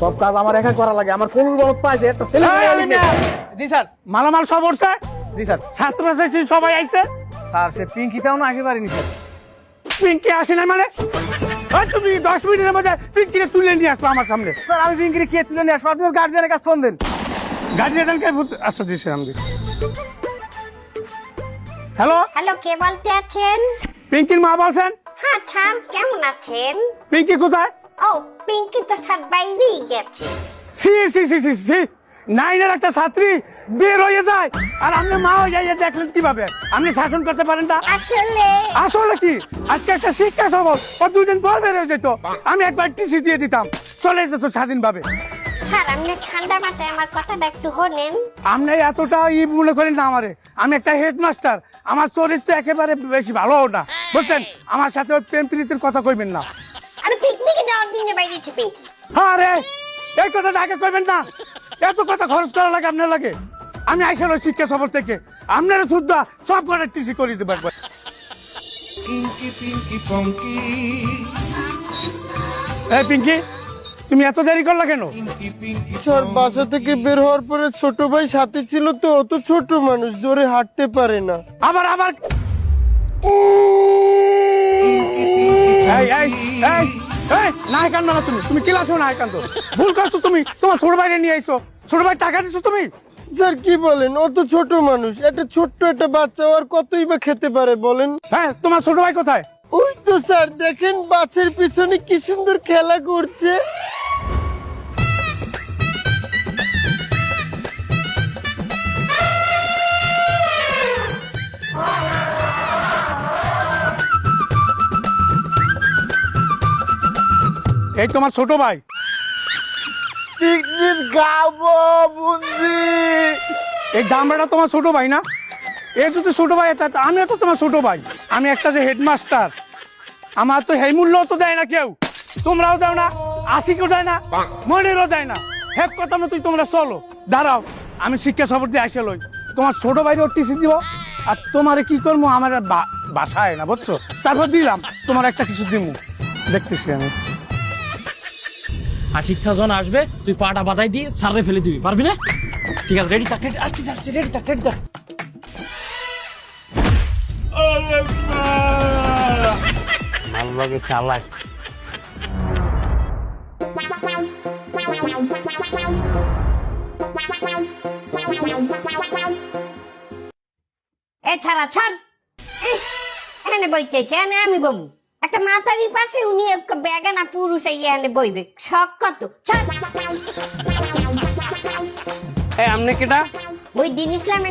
সব কাজ আমার একা করা লাগে, আমার কোন বলত পাইছে একটা ছেলে। জি স্যার, মালামাল সব উঠছে। জি স্যার। ছাত্রছাত্রী সবাই আইছে। স্যার সে পিঙ্কিটাও না একেবারে নি স্যার। পিঙ্কি আসে না মানে? ওই তুমি 10 মিনিটের মধ্যে পিঙ্কিরে তুলে নিয়ে আসলো আমার সামনে। স্যার আমি পিঙ্কিরে কে তুলে নিয়ে আসবো? আপনি গার্জিয়ানের কাছে ফোন দেন। গার্জিয়ানকে আচ্ছা দিছি আমি দিছি। হ্যালো, হ্যালো, কে বলতে আছেন? পিঙ্কির মা বলছেন? হ্যাঁ ছাম, কেমন আছেন? পিঙ্কি কোথায়? ও, পিঙ্কি তো স্যার বাইরেই গেছে। সি সি সি সি সি, নাইনের একটা ছাত্রী বের হয়ে যায় আর আপনি মা হয়ে যাইয়ে দেখলেন কিভাবে? আপনি শাসন করতে পারেন না? আসলে আসলে কি আজকে একটা শিক্ষা সবল ও 2 দিন পর বের হয়ে যেত, আমি একবার টিসি দিয়ে দিতাম, চলে যেত স্বাধীনভাবে। স্যার আপনি ঠান্ডা মাথায় আমার কথাটা একটু শোনেন। আপনি এতটা মনে করেন না আমারে, আমি একটা হেডমাস্টার, আমার চরিত্র একেবারে বেশি ভালো না বুঝছেন। আমার সাথে ওই প্রেম প্রীতির কথা কইবেন না। আমি পিকনিকে যাওয়ার জন্য বাইরেছি পিঙ্কি। আরে এই কথাটা আগে কইবেন না, এত কথা খরচ করা লাগে আপনার লাগে। আমি আইসাল ওই শিক্ষা সফর থেকে আপনারা শুদ্ধ সব করে টিসি করে দিতে পারবো। Pinky, pinky, punky. এই পিঙ্কি, তুমি এত দেরি করলা কেন? Pinky, pinky, স্যার বাসা থেকে বের হওয়ার পরে ছোট ভাই সাথে ছিল তো, অত ছোট মানুষ জোরে হাঁটতে পারে না। আবার আবার এই এই এই এই নাই কান্দ না, তুমি তুমি ক্লাসও নাই কান্দ, ভুল করছো তুমি। তোমার ছোট ভাইরে নিয়ে আইছো, ছোট ভাই টাকা দিছো তুমি। স্যার কি বলেন, অত ছোট মানুষ, একটা ছোট্ট একটা বাচ্চা আর কতই বা খেতে পারে বলেন? হ্যাঁ, তোমার ছোট ভাই কোথায়? ওই তো স্যার দেখেন বাচ্চার পিছনে কি সুন্দর খেলা করছে। এই তোমার ছোট ভাই। পিকনিক খাবো বুঝি। এই দামড়াটা তোমার ছোট ভাই না? এই যদি ছোট ভাই আমিও তো তোমার ছোট ভাই। আমি একটা যে হেডমাস্টার, আমার তো এই মূল্য তো দেয় না কেউ, তোমরাও দাও না, আশিকও দেয় না, মনেরও দেয় না। হেড কথা মতোই তোমরা চলো। দাঁড়াও, আমি শিক্ষা সফর দিয়ে আসে লই, তোমার ছোট ভাইরে টিসি দিব। আর তোমারে কি করবো, আমার বাসায় না বুঝছো, তারপর দিলাম তোমার একটা কিছু দিব, দেখতেছি আমি। আর ঠিক যখন আসবে তুই পাটা বাতাই দিয়ে সারে ফেলে দিবি, পারবি না? ঠিক আছে, রেডি থাক, রেডি আসছিস, আসছি, রেডি থাক, রেডি থাক। মালবাগে চালাক। এ ছাড়া ছাড়, এখানে বইতেছে, এখানে আমি বলবো। একটা মাতারির পাশে উনি বেগানা পুরুষ এখানে বইবে, শখ কত? ছাড়। এই আমনে কেটা? ওই দিন ইসলামের